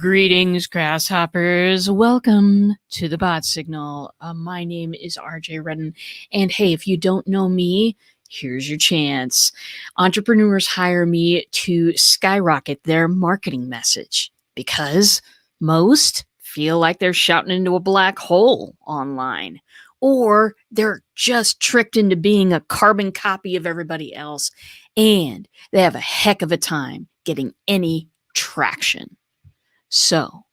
Greetings, grasshoppers. Welcome to the Bot Signal. My name is RJ Redden. And hey, if you don't know me, here's your chance. Entrepreneurs hire me to skyrocket their marketing message because most feel like they're shouting into a black hole online, or they're just tricked into being a carbon copy of everybody else, and they have a heck of a time getting any traction. So,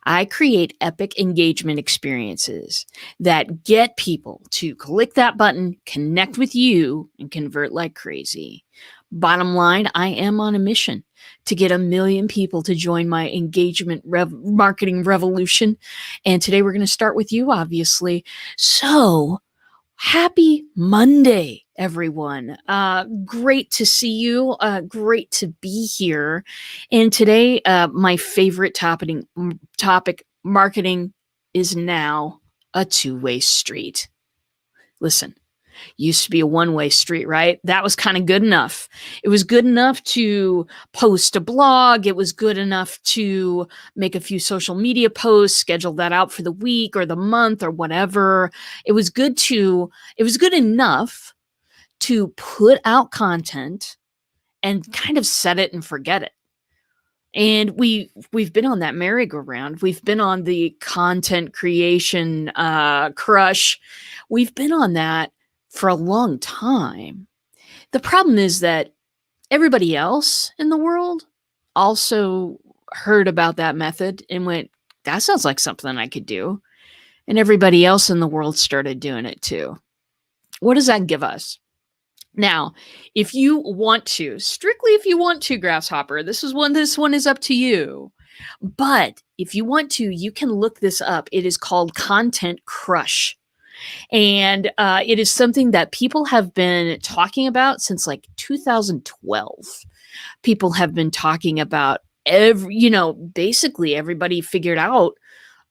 I create epic engagement experiences that get people to click that button, connect with you, and convert like crazy. Bottom line, I am on a mission to get 1 million people to join my engagement marketing revolution. And today we're going to start with you, obviously. So, happy Monday, everyone. Great to see you. Great to be here. And today, my favorite topic, marketing is now a two-way street. Listen, used to be a one-way street, right? That was kind of good enough. It was good enough to post a blog. It was good enough to make a few social media posts, schedule that out for the week or the month or whatever. It was good enough to put out content and kind of set it and forget it. And we've been on that merry-go-round. We've been on the content creation crush. We've been on that for a long time. The problem is that everybody else in the world also heard about that method and went, that sounds like something I could do. And everybody else in the world started doing it too. What does that give us? Now, if you want to, strictly if you want to, Grasshopper, this one is up to you. But if you want to, you can look this up. It is called Content Crush. And it is something that people have been talking about since like 2012. People have been talking about basically everybody figured out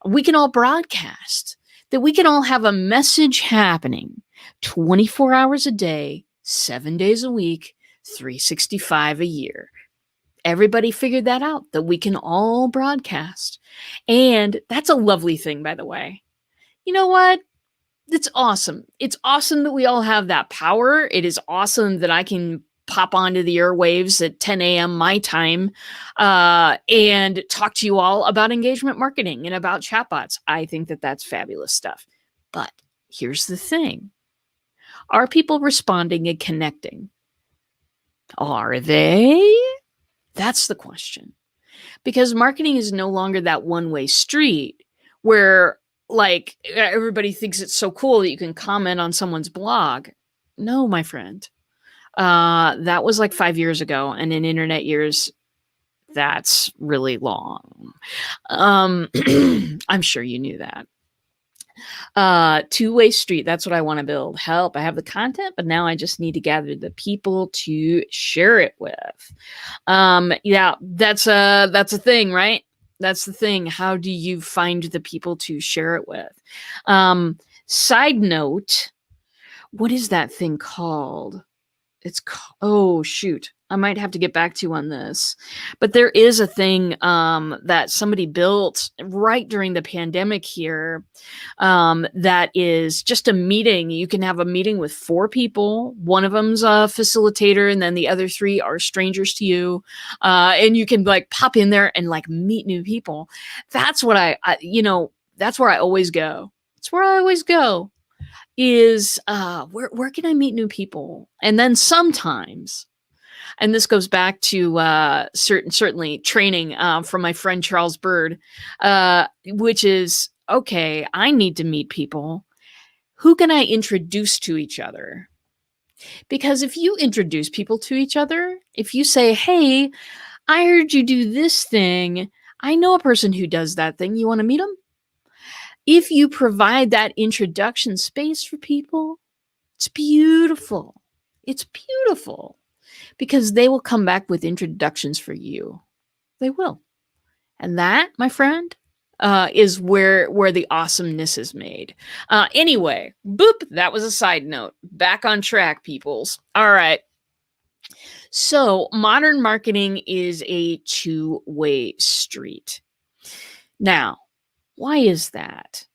we can all broadcast, that we can all have a message happening 24 hours a day, 7 days a week, 365 a year. Everybody figured that out, that we can all broadcast. And that's a lovely thing, by the way. You know what? It's awesome. It's awesome that we all have that power. It is awesome that I can pop onto the airwaves at 10 a.m. my time and talk to you all about engagement marketing and about chatbots. I think that that's fabulous stuff. But here's the thing. Are people responding and connecting? Are they? That's the question. Because marketing is no longer that one-way street where like everybody thinks it's so cool that you can comment on someone's blog. No, my friend. That was like 5 years ago. And in internet years, that's really long. I'm sure you knew that. Two-way street. That's what I want to build. Help. I have the content, but now I just need to gather the people to share it with. Yeah, that's a thing, right? That's the thing. How do you find the people to share it with? Side note, what is that thing called? Oh shoot, I might have to get back to you on this. But there is a thing that somebody built right during the pandemic here that is just a meeting. You can have a meeting with 4 people. One of them's a facilitator, and then the other 3 are strangers to you. And you can like pop in there and like meet new people. That's what that's where I always go. It's where I always go. Is where can I meet new people? And then sometimes, and this goes back to certainly training from my friend Charles Bird, which is, okay, I need to meet people. Who can I introduce to each other? Because if you introduce people to each other, if you say, hey, I heard you do this thing, I know a person who does that thing, you want to meet them? If you provide that introduction space for people, it's beautiful. It's beautiful because they will come back with introductions for you. They will. And that, my friend, is where the awesomeness is made. Anyway, boop, that was a side note. Back on track, peoples. All right. So modern marketing is a two-way street. Now, why is that?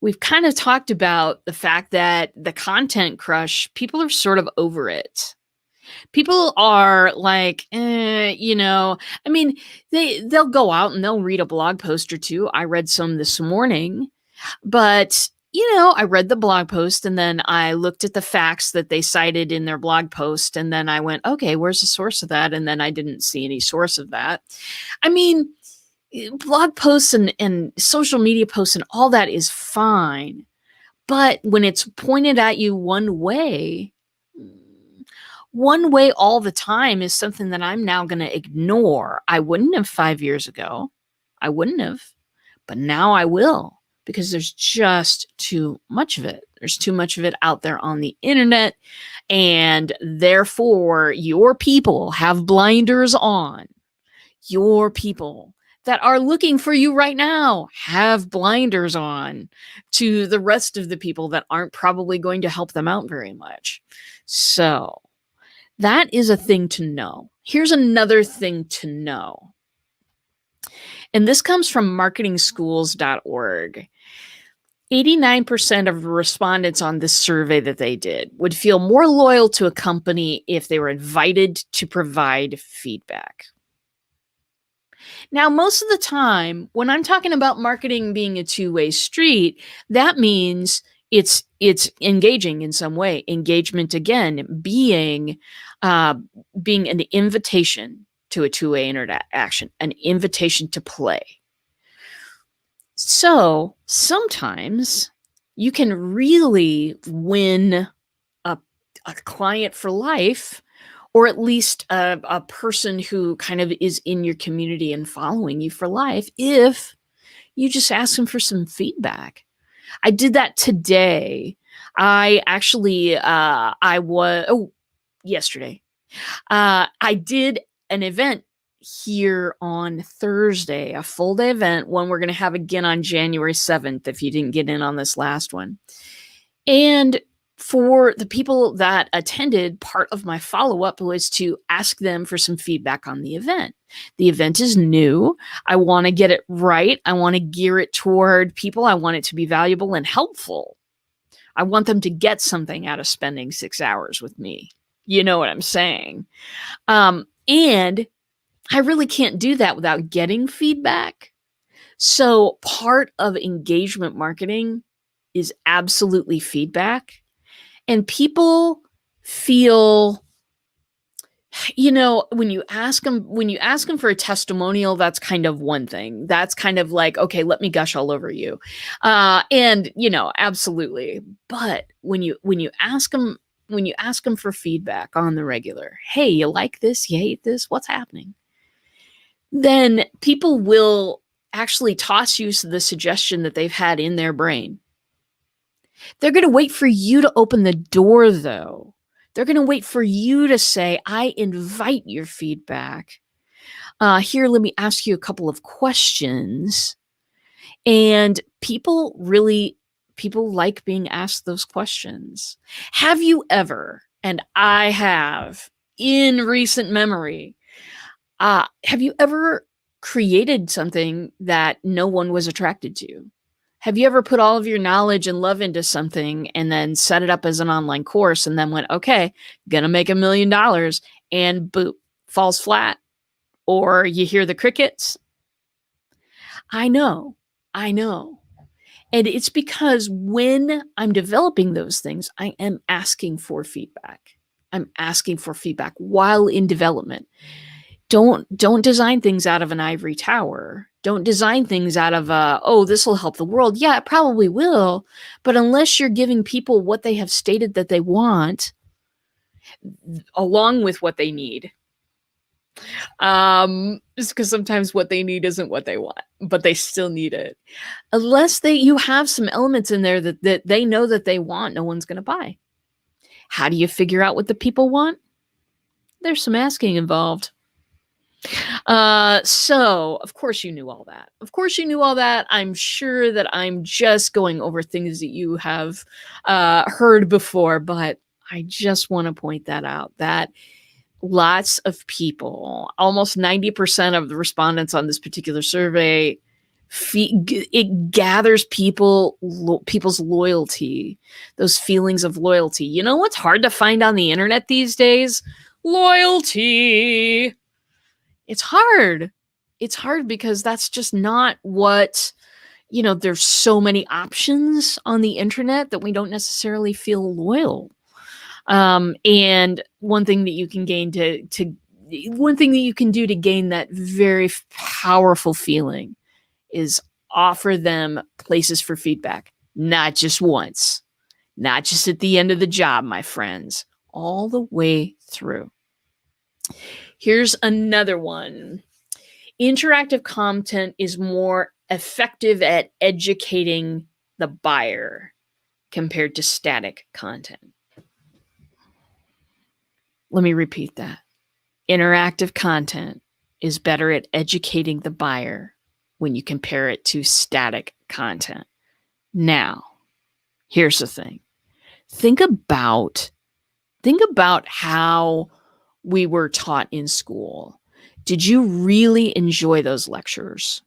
We've kind of talked about the fact that the content crush, people are sort of over it. People are like, I mean, they'll go out and they'll read a blog post or two. I read some this morning, but I read the blog post and then I looked at the facts that they cited in their blog post and then I went, okay, where's the source of that? And then I didn't see any source of that. I mean, blog posts and social media posts and all that is fine. But when it's pointed at you one way all the time is something that I'm now going to ignore. I wouldn't have 5 years ago. I wouldn't have. But now I will because there's just too much of it. There's too much of it out there on the internet. And therefore, your people have blinders on. Your people that are looking for you right now have blinders on to the rest of the people that aren't probably going to help them out very much. So that is a thing to know. Here's another thing to know. And this comes from marketingschools.org. 89% of respondents on this survey that they did would feel more loyal to a company if they were invited to provide feedback. Now, most of the time, when I'm talking about marketing being a two-way street, that means it's engaging in some way. Engagement, again, being an invitation to a two-way interaction, an invitation to play. So sometimes you can really win a client for life, or at least a person who kind of is in your community and following you for life, if you just ask them for some feedback. I did that today. Yesterday. I did an event here on Thursday, a full day event, one we're going to have again on January 7th, if you didn't get in on this last one. And for the people that attended, part of my follow-up was to ask them for some feedback on the event. The event is new. I want to get it right. I want to gear it toward people. I want it to be valuable and helpful. I want them to get something out of spending 6 hours with me. You know what I'm saying? And I really can't do that without getting feedback. So part of engagement marketing is absolutely feedback. And people feel, when you ask them for a testimonial, that's kind of one thing. That's kind of like, okay, let me gush all over you. And absolutely. But when you ask them for feedback on the regular, hey, you like this? You hate this? What's happening? Then people will actually toss you the suggestion that they've had in their brain. They're going to wait for you to open the door, though. They're going to wait for you to say, I invite your feedback. Here, let me ask you a couple of questions. And people like being asked those questions. Have you ever, and I have in recent memory, have you ever created something that no one was attracted to? Have you ever put all of your knowledge and love into something and then set it up as an online course and then went, okay, gonna make $1 million, and boop, falls flat, or you hear the crickets? I know. And it's because when I'm developing those things, I am asking for feedback. I'm asking for feedback while in development. Don't design things out of an ivory tower. Don't design things out of, this will help the world. Yeah, it probably will. But unless you're giving people what they have stated that they want, along with what they need, just because sometimes what they need isn't what they want, but they still need it. Unless you have some elements in there that they know that they want, no one's going to buy. How do you figure out what the people want? There's some asking involved. So of course you knew all that. I'm sure that I'm just going over things that you have heard before, but I just want to point that out, that lots of people, almost 90% of the respondents on this particular survey, It gathers people's loyalty, those feelings of loyalty. You know what's hard to find on the internet these days? Loyalty. It's hard. It's hard because that's just not what, there's so many options on the internet that we don't necessarily feel loyal. And one thing that you can one thing that you can do to gain that very powerful feeling is offer them places for feedback, not just once, not just at the end of the job, my friends, all the way through. Here's another one. Interactive content is more effective at educating the buyer compared to static content. Let me repeat that. Interactive content is better at educating the buyer when you compare it to static content. Now, here's the thing. Think about how we were taught in school. Did you really enjoy those lectures?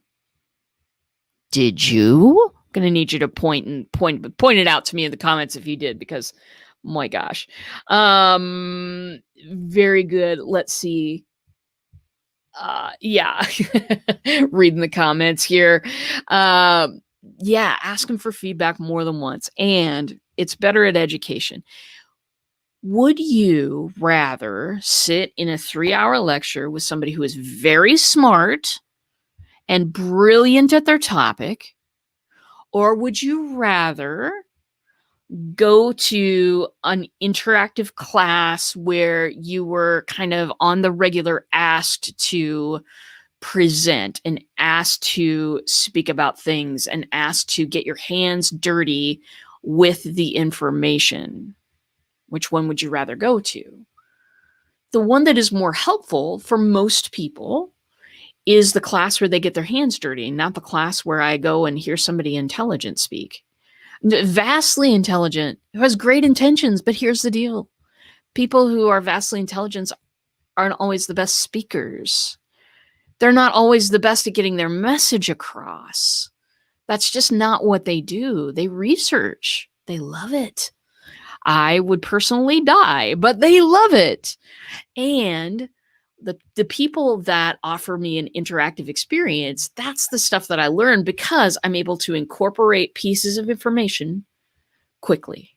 Did you? I'm going to need you to point it out to me in the comments if you did, because my gosh. Very good. Let's see. Yeah. Reading the comments here. Yeah, ask them for feedback more than once. And it's better at education. Would you rather sit in a 3-hour lecture with somebody who is very smart and brilliant at their topic? Or would you rather go to an interactive class where you were kind of on the regular asked to present and asked to speak about things and asked to get your hands dirty with the information? Which one would you rather go to? The one that is more helpful for most people is the class where they get their hands dirty, not the class where I go and hear somebody intelligent speak. Vastly intelligent, who has great intentions, but here's the deal. People who are vastly intelligent aren't always the best speakers. They're not always the best at getting their message across. That's just not what they do. They research. They love it. I would personally die, but they love it. And the people that offer me an interactive experience, that's the stuff that I learn because I'm able to incorporate pieces of information quickly.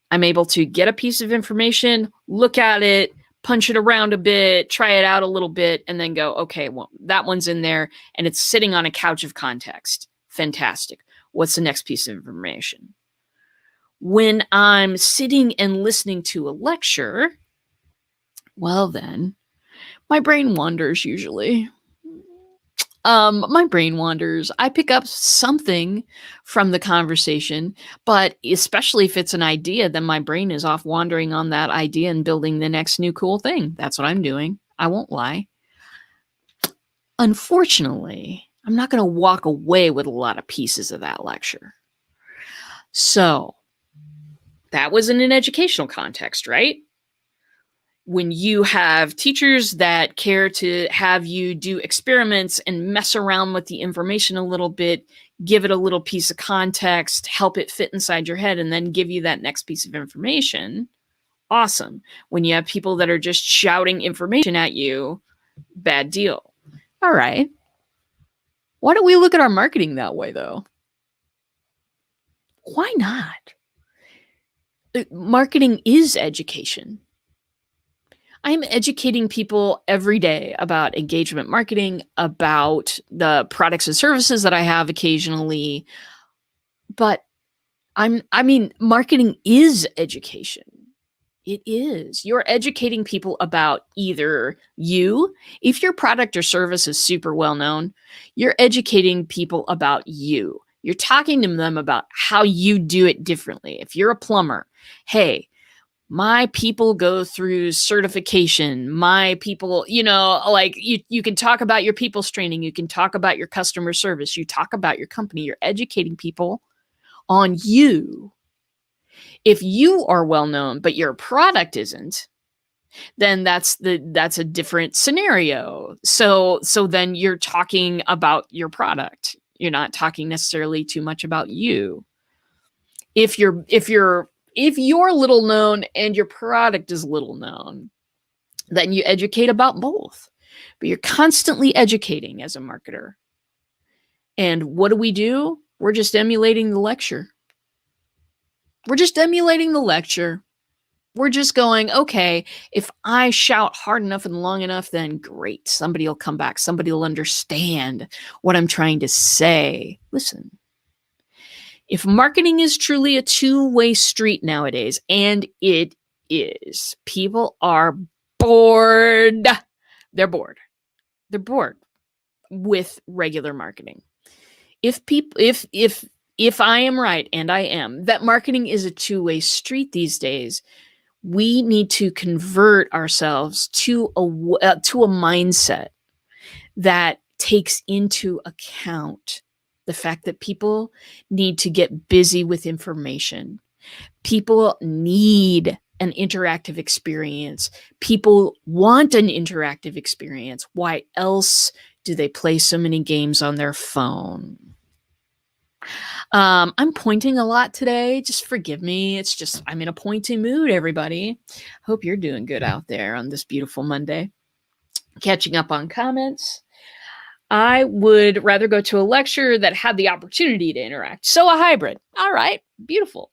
I'm able to get a piece of information, look at it, punch it around a bit, try it out a little bit, and then go, okay, well, that one's in there and it's sitting on a couch of context. Fantastic. What's the next piece of information? When I'm sitting and listening to a lecture, well then, my brain wanders usually. My brain wanders. I pick up something from the conversation, but especially if it's an idea, then my brain is off wandering on that idea and building the next new cool thing. That's what I'm doing. I won't lie. Unfortunately, I'm not going to walk away with a lot of pieces of that lecture. So that was in an educational context, right? When you have teachers that care to have you do experiments and mess around with the information a little bit, give it a little piece of context, help it fit inside your head, and then give you that next piece of information, awesome. When you have people that are just shouting information at you, bad deal. All right. Why don't we look at our marketing that way, though? Why not? Marketing is education. I'm educating people every day about engagement marketing, about the products and services that I have occasionally. But marketing is education. It is. You're educating people about either you. If your product or service is super well known, you're educating people about you. You're talking to them about how you do it differently. If you're a plumber, hey, my people go through certification. My people, like you can talk about your people's training. You can talk about your customer service. You talk about your company. You're educating people on you. If you are well known, but your product isn't, then that's a different scenario. So then you're talking about your product. You're not talking necessarily too much about you. If you're little known and your product is little known, then you educate about both. But you're constantly educating as a marketer. And what do? We're just emulating the lecture. We're just emulating the lecture. We're just going, okay, if I shout hard enough and long enough, then great. Somebody will come back. Somebody will understand what I'm trying to say. Listen, if marketing is truly a two-way street nowadays, and it is, people are bored. They're bored. They're bored with regular marketing. If I am right, and I am, that marketing is a two-way street these days, we need to convert ourselves to a mindset that takes into account the fact that people need to get busy with information. People need an interactive experience. People want an interactive experience. Why else do they play so many games on their phone? I'm pointing a lot today. Just forgive me. It's just, I'm in a pointy mood, everybody. Hope you're doing good out there on this beautiful Monday. Catching up on comments. I would rather go to a lecture that had the opportunity to interact. So a hybrid. All right. Beautiful.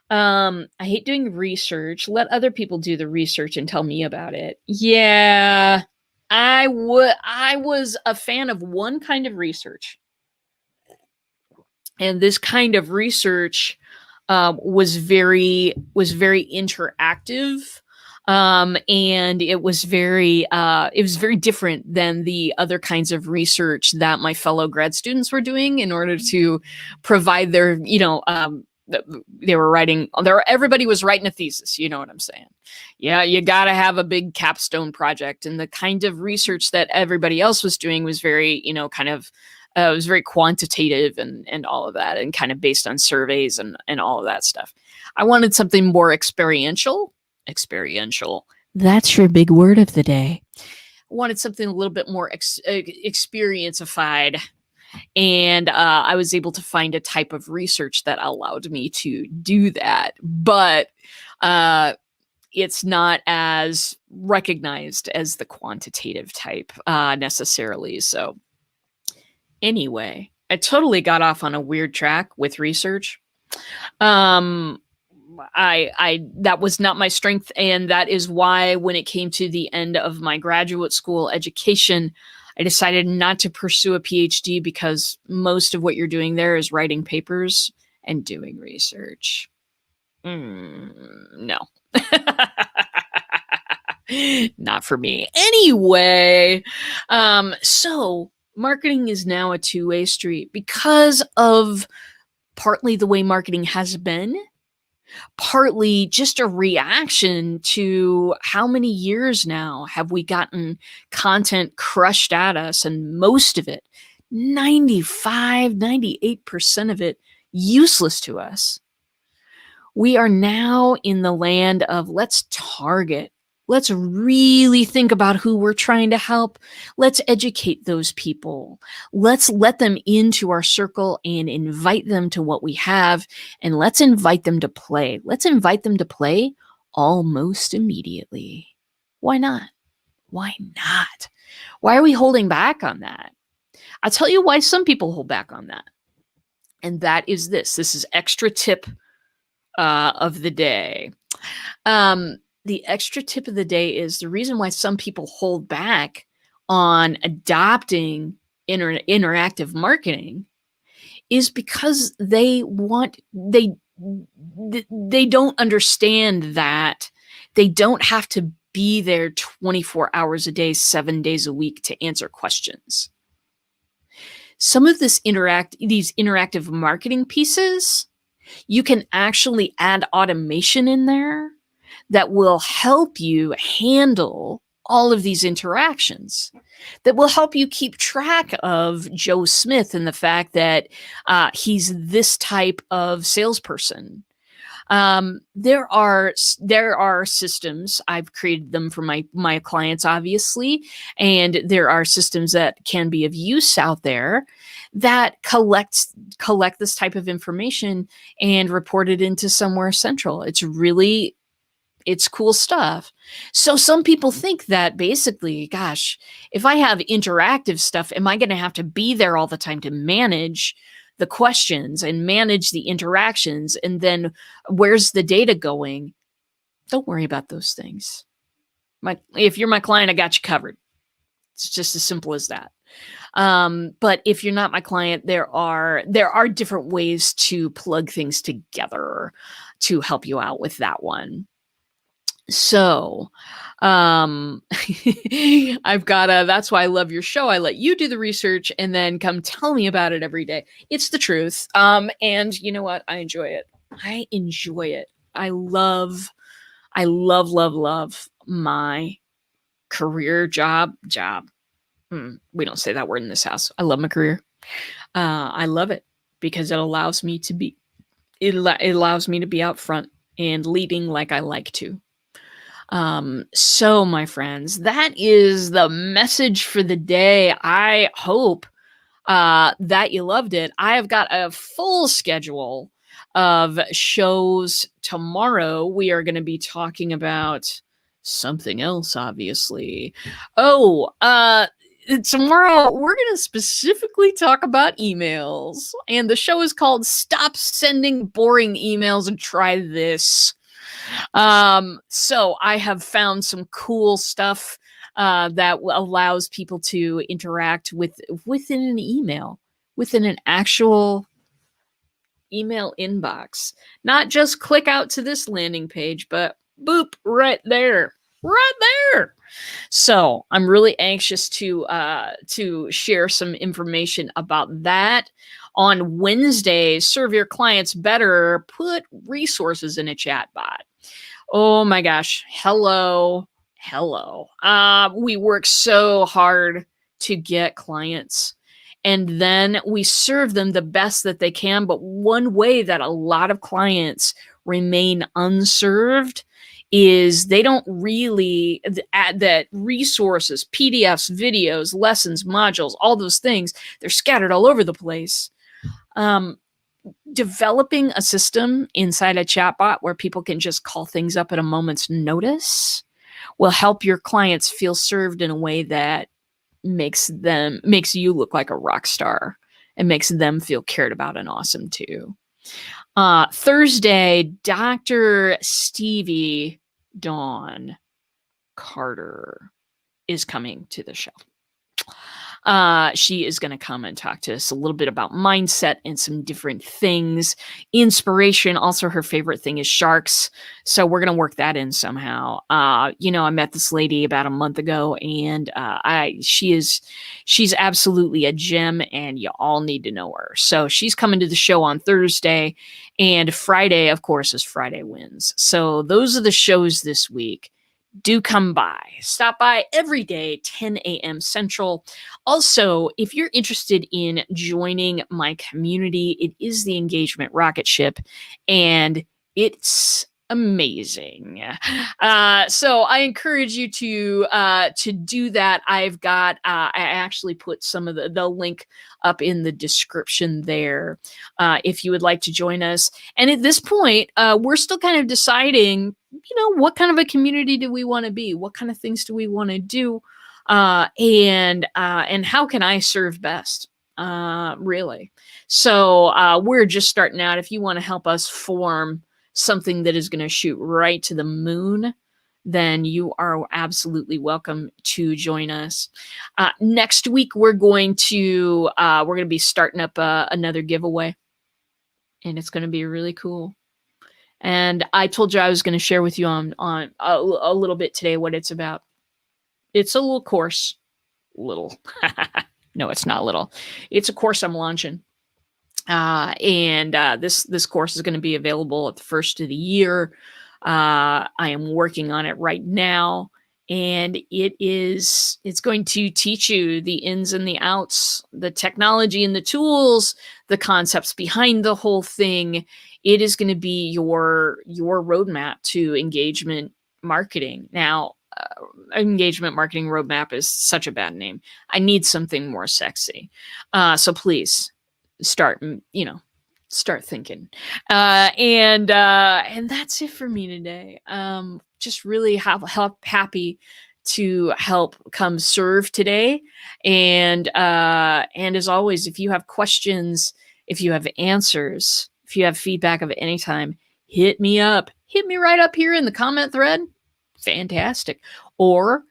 I hate doing research. Let other people do the research and tell me about it. Yeah. I was a fan of one kind of research. And this kind of research was very interactive, and it was very different than the other kinds of research that my fellow grad students were doing in order to provide their, they were writing. Everybody was writing a thesis. You know what I'm saying? Yeah, you got to have a big capstone project, and the kind of research that everybody else was doing was very, it was very quantitative and all of that, and kind of based on surveys and all of that stuff. I wanted something more experiential. Experiential. That's your big word of the day. I wanted something a little bit more experience-ified. And I was able to find a type of research that allowed me to do that. But it's not as recognized as the quantitative type necessarily. So anyway, I totally got off on a weird track with research. That was not my strength, and that is why when it came to the end of my graduate school education, I decided not to pursue a PhD because most of what you're doing there is writing papers and doing research. No. Not for me. Anyway, so marketing is now a two-way street because of partly the way marketing has been, partly just a reaction to how many years now have we gotten content crushed at us, and most of it, 98% of it, useless to us. We are now in the land of let's target. Let's really think about who we're trying to help. Let's educate those people. Let's let them into our circle and invite them to what we have. And let's invite them to play. Let's invite them to play almost immediately. Why not? Why not? Why are we holding back on that? I'll tell you why some people hold back on that. And that is this. This is extra tip of the day. The extra tip of the day is the reason why some people hold back on adopting interactive marketing is because they don't understand that they don't have to be there 24 hours a day, 7 days a week to answer questions. Some of these interactive marketing pieces, you can actually add automation in there that will help you handle all of these interactions, that will help you keep track of Joe Smith and the fact that he's this type of salesperson. There are systems. I've created them for my clients, obviously, and there are systems that can be of use out there that collect this type of information and report it into somewhere central. It's cool stuff. So some people think that basically, gosh, if I have interactive stuff, am I going to have to be there all the time to manage the questions and manage the interactions? And then where's the data going? Don't worry about those things. If you're my client, I got you covered. It's just as simple as that. But if you're not my client, there are different ways to plug things together to help you out with that one. So, I've got that's why I love your show. I let you do the research and then come tell me about it every day. It's the truth. And you know what? I enjoy it. I enjoy it. I love my career job. We don't say that word in this house. I love my career. I love it because it allows me to be out front and leading like I like to. So my friends, that is the message for the day. I hope that you loved it. I have got a full schedule of shows tomorrow. We are going to be talking about something else, obviously. Tomorrow we're going to specifically talk about emails, and the show is called Stop Sending Boring Emails and Try This. So I have found some cool stuff that allows people to interact within an email, within an actual email inbox. Not just click out to this landing page, but boop, right there. So I'm really anxious to share some information about that. On Wednesdays, Serve Your Clients Better, put resources in a chat bot. Oh my gosh. Hello. We work so hard to get clients, and then we serve them the best that they can. But one way that a lot of clients remain unserved is they don't really add that resources, PDFs, videos, lessons, modules, all those things, they're scattered all over the place. Developing a system inside a chatbot where people can just call things up at a moment's notice will help your clients feel served in a way that makes you look like a rock star and makes them feel cared about and awesome too. Thursday, Dr. Stevie Dawn Carter is coming to the show. She is going to come and talk to us a little bit about mindset and some different things. Inspiration. Also, her favorite thing is sharks. So we're going to work that in somehow. I met this lady about a month ago, and she's absolutely a gem, and you all need to know her. So she's coming to the show on Thursday, and Friday, of course, is Friday Wins. So those are the shows this week. Do come by. Stop by every day, 10 a.m. Central. Also, if you're interested in joining my community, it is the Engagement Rocket Ship, and it's amazing. So I encourage you to do that. I've got I actually put some of the link up in the description there if you would like to join us. And at this point, we're still kind of deciding, what kind of a community do we want to be? What kind of things do we want to do? And how can I serve best? Really. So we're just starting out. If you want to help us form something that is going to shoot right to the moon, then you are absolutely welcome to join us. Next week, we're going to be starting up another giveaway, and it's going to be really cool. And I told you I was going to share with you on a little bit today what it's about. It's a little course. Little. No, it's not little. It's a course I'm launching. And this course is going to be available at the first of the year. I am working on it right now, and it's going to teach you the ins and the outs, the technology and the tools, the concepts behind the whole thing. It is going to be your roadmap to engagement marketing. Now, engagement marketing roadmap is such a bad name. I need something more sexy. So please start, start thinking. And that's it for me today. Just really happy to help come serve today. And as always, if you have questions, if you have answers, if you have feedback of any time, hit me up. Hit me right up here in the comment thread. Fantastic. Or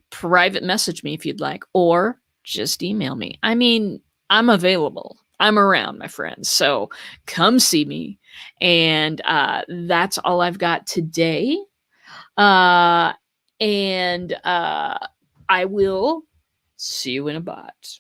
private message me if you'd like, or just email me. I mean, I'm available. I'm around, my friends. So come see me. And that's all I've got today. And I will see you in a bot.